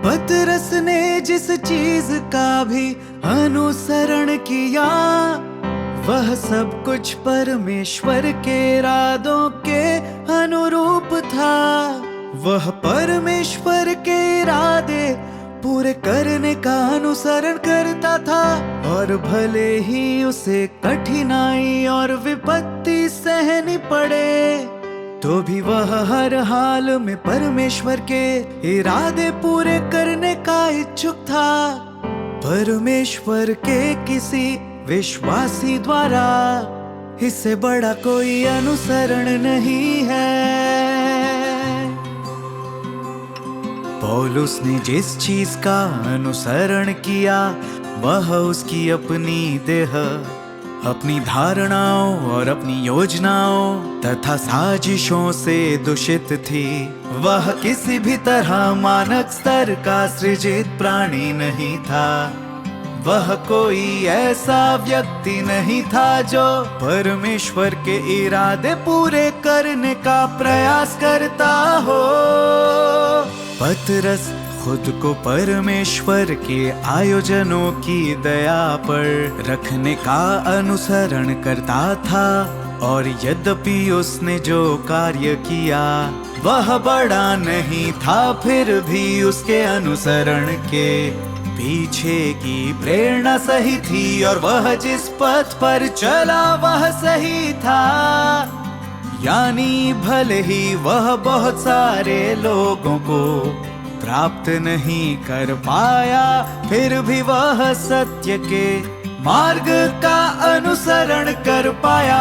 पतरस ने जिस चीज का भी अनुसरण किया, वह सब कुछ परमेश्वर के इरादों के अनुरूप था। वह परमेश्वर के इरादे पूरे करने का अनुसरण करता था, और भले ही उसे कठिनाई और विपत्ति सहनी पड़े, तो भी वह हर हाल में परमेश्वर के इरादे पूरे करने का इच्छुक था। परमेश्वर के किसी विश्वासी द्वारा इससे बड़ा कोई अनुसरण नहीं है। पौलुस ने जिस चीज का अनुसरण किया, वह उसकी अपनी देह, अपनी धारणाओं और अपनी योजनाओं तथा साजिशों से दूषित थी। वह किसी भी तरह मानक स्तर का सृजित प्राणी नहीं था। वह कोई ऐसा व्यक्ति नहीं था जो परमेश्वर के इरादे पूरे करने का प्रयास करता हो। पतरस खुद को परमेश्वर के आयोजनों की दया पर रखने का अनुसरण करता था, और यद्यपि उसने जो कार्य किया वह बड़ा नहीं था, फिर भी उसके अनुसरण के पीछे की प्रेरणा सही थी, और वह जिस पथ पर चला वह सही था। यानी भले ही वह बहुत सारे लोगों को प्राप्त नहीं कर पाया, फिर भी वह सत्य के मार्ग का अनुसरण कर पाया।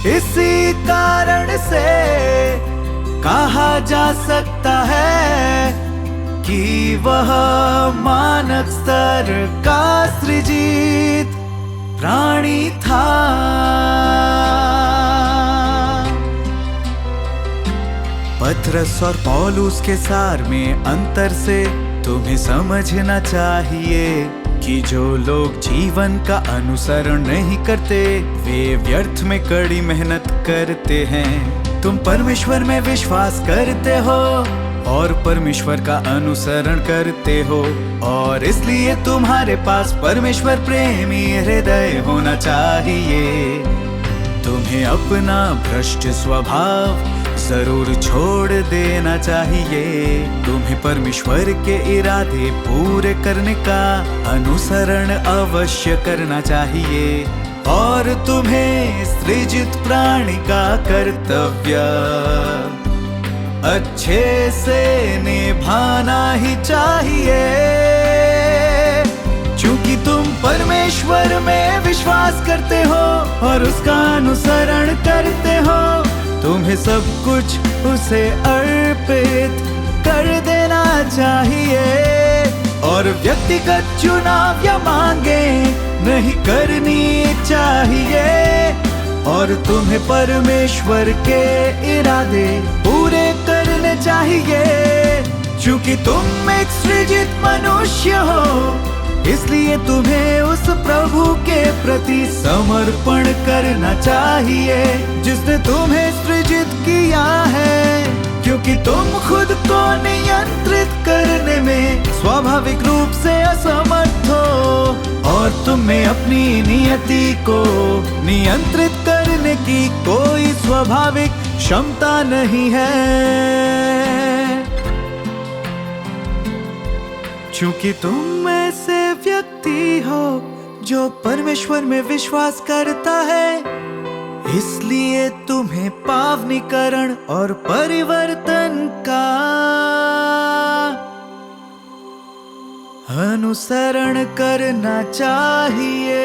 इसी कारण से कहा जा सकता है कि वह मानक स्तर का सृजित प्राणी था। पतरस और पौलुस के सार में अंतर से तुम्हें समझना चाहिए कि जो लोग जीवन का अनुसरण नहीं करते, वे व्यर्थ में कड़ी मेहनत करते हैं। तुम परमेश्वर में विश्वास करते हो और परमेश्वर का अनुसरण करते हो, और इसलिए तुम्हारे पास परमेश्वर प्रेमी हृदय होना चाहिए। तुम्हें अपना भ्रष्ट स्वभाव जरूर छोड़ देना चाहिए। तुम्हें परमेश्वर के इरादे पूरे करने का अनुसरण अवश्य करना चाहिए, और तुम्हें सृजित प्राणी का कर्तव्य अच्छे से निभाना ही चाहिए। क्योंकि तुम परमेश्वर में विश्वास करते हो और उसका अनुसरण करते हो, तुम्हें सब कुछ उसे अर्पित कर देना चाहिए, और व्यक्तिगत चुनाव या मांगे नहीं करनी चाहिए, और तुम्हें परमेश्वर के इरादे पूरे करने चाहिए। क्योंकि तुम एक सृजित मनुष्य हो, इसलिए तुम्हें उस प्रभु के प्रति समर्पण करना चाहिए जिसने तुम्हें सृजित किया है। क्योंकि तुम खुद को नियंत्रित करने में स्वाभाविक रूप से असमर्थ हो, और तुम्हें अपनी नियति को नियंत्रित करने की कोई स्वाभाविक क्षमता नहीं है। क्योंकि तुम ऐसे व्यक्ति हो जो परमेश्वर में विश्वास करता है, इसलिए तुम्हें पावनीकरण और परिवर्तन का अनुसरण करना चाहिए।